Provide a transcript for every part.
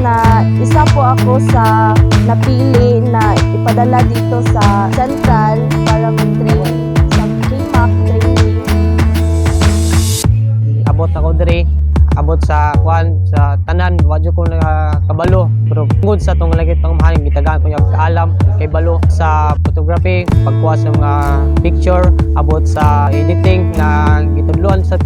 na isa po ako sa napili na ipadala dito sa Central para mag-train sa PMAC training. Abot ako diri, abot sa sa tanan, wadyo ko kabalo. Pero tungod sa itong lagi itong mahaling gitagaan ko yung kaalam kay balo sa photography, pagkuha sa mga picture, abot sa editing na gitudluan sa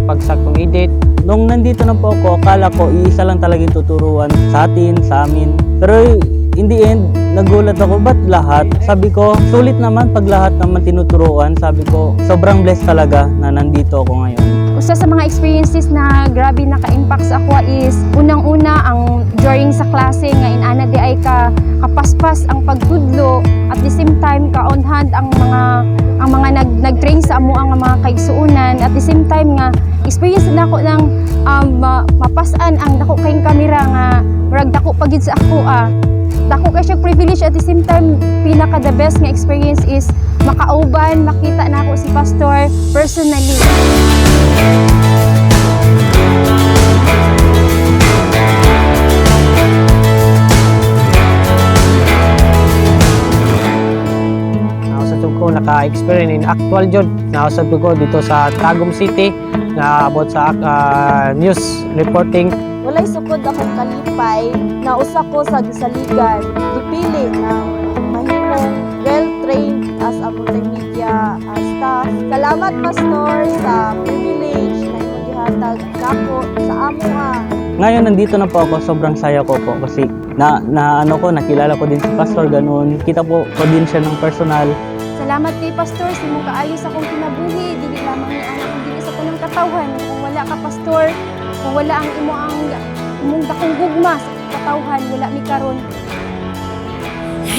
pagsaktong edit. Nung nandito na po ako, akala ko iisa lang talaga yung tuturuan sa atin, sa amin. Pero in the end, nagulat ako, ba't lahat? Sabi ko, sulit naman pag lahat naman tinuturuan. Sabi ko, sobrang blessed talaga na nandito ako ngayon. Usa sa mga experiences na grabe naka-impact sa ako is unang-una ang during sa klase nga inana di ay kapaspas ang pagtudlo at the same time ka-on hand ang mga nag-train sa amo ang mga kaigsuunan at the same time nga experience na ako ng mapasan ang dako kayong kamera nga murag dako pagid sa ako dako kay siya privilege at the same time pinaka the best nga experience is makauban makita na ako si Pastor personally. Nausap ko naka-experience in actual job. Nausap ko dito sa Tagum City na abot sa news reporting. Walay sukod akong kalipay na usa ko sa gisaligan, gipili ng mahimong well-trained as a multimedia staff. Salamat Pastor sa privilege na imong gihatag nako sa amo nga. Ngayon nandito na po ako, sobrang saya ko po kasi nakilala ko din si Pastor, ganun. Kita po din siya ng personal. Salamat kay Pastor sa mong kaayos akong kinabuhi, dili lamang ni anak kung dili sa kunang katawhan. Kung wala ka Pastor, kung wala ang imong dakong gugma sa katawhan, wala mi karon.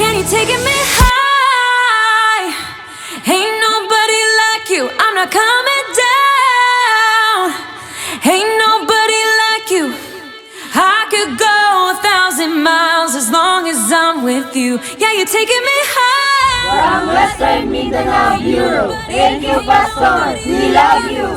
And you're taking me high. Ain't nobody like you. I'm not coming down. Ain't nobody like you. I could go 1,000 miles as long as I'm with you. Yeah, you're taking me high. From Western Mindanao, Europe. Thank you, Pastor. We love you.